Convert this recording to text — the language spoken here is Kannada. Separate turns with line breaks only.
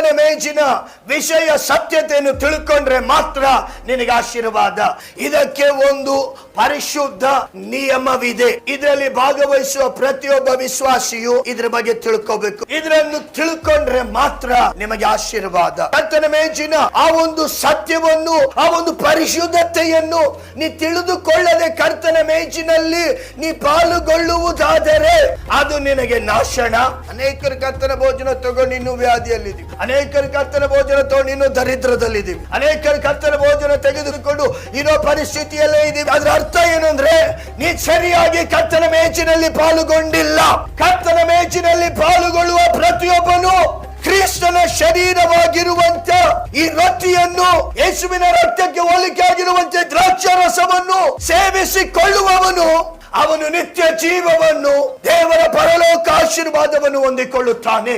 ಕರ್ತನ ಮೇಜಿನ ವಿಷಯ ಸತ್ಯತೆಯನ್ನು ತಿಳ್ಕೊಂಡ್ರೆ ಮಾತ್ರ ನಿನಗೆ ಆಶೀರ್ವಾದ. ಇದಕ್ಕೆ ಒಂದು ಪರಿಶುದ್ಧ ನಿಯಮವಿದೆ. ಇದರಲ್ಲಿ ಭಾಗವಹಿಸುವ ಪ್ರತಿಯೊಬ್ಬ ವಿಶ್ವಾಸಿಯು ಇದ್ರ ಬಗ್ಗೆ ತಿಳ್ಕೋಬೇಕು. ಇದನ್ನು ತಿಳ್ಕೊಂಡ್ರೆ ಮಾತ್ರ ನಿಮಗೆ ಆಶೀರ್ವಾದ. ಕರ್ತನ ಮೇಜಿನ ಆ ಒಂದು ಸತ್ಯವನ್ನು, ಆ ಒಂದು ಪರಿಶುದ್ಧತೆಯನ್ನು ನೀ ತಿಳಿದುಕೊಳ್ಳದೆ ಕರ್ತನ ಮೇಜಿನಲ್ಲಿ ನೀ ಪಾಲುಗೊಳ್ಳುವುದಾದರೆ ಅದು ನಿನಗೆ ನಾಶನ. ಅನೇಕರು ಕರ್ತನ ಭೋಜನ ತಗೊಂಡು ಇನ್ನೂ ವ್ಯಾಧಿಯಲ್ಲಿದ್ದೀವಿ, ಅನೇಕರು ಕರ್ತನ ಭೋಜನ ತಗೊಂಡು ಇನ್ನೂ ದರಿದ್ರದಲ್ಲಿದ್ದೀವಿ, ಅನೇಕರು ಕರ್ತನ ಭೋಜನ ತೆಗೆದುಕೊಂಡು ಇರೋ ಪರಿಸ್ಥಿತಿಯಲ್ಲೇ ಇದ್ದೀವಿ. ಅದರ ಅರ್ಥ ಏನಂದ್ರೆ ನೀ ಸರಿಯಾಗಿ ಕರ್ತನ ಮೇಜಿನಲ್ಲಿ ಪಾಲುಗೊಂಡಿಲ್ಲ. ಕರ್ತನ ಮೇಜಿನಲ್ಲಿ ಪಾಲುಗೊಳ್ಳುವ ಪ್ರತಿಯೊಬ್ಬನು ಕ್ರಿಸ್ತನ ಶರೀರವಾಗಿರುವಂತ ಈ ರೊಟ್ಟಿಯನ್ನು, ಯೇಸುವಿನ ರಕ್ತಕ್ಕೆ ಹೋಲಿಕೆ ಆಗಿರುವಂತೆ ದ್ರಾಕ್ಷಾರಸವನ್ನು ಸೇವಿಸಿಕೊಳ್ಳುವವನು ಅವನು ನಿತ್ಯ ಜೀವವನ್ನು, ದೇವರ ಪರಲೋಕ ಆಶೀರ್ವಾದವನ್ನು ಹೊಂದಿಕೊಳ್ಳುತ್ತಾನೆ.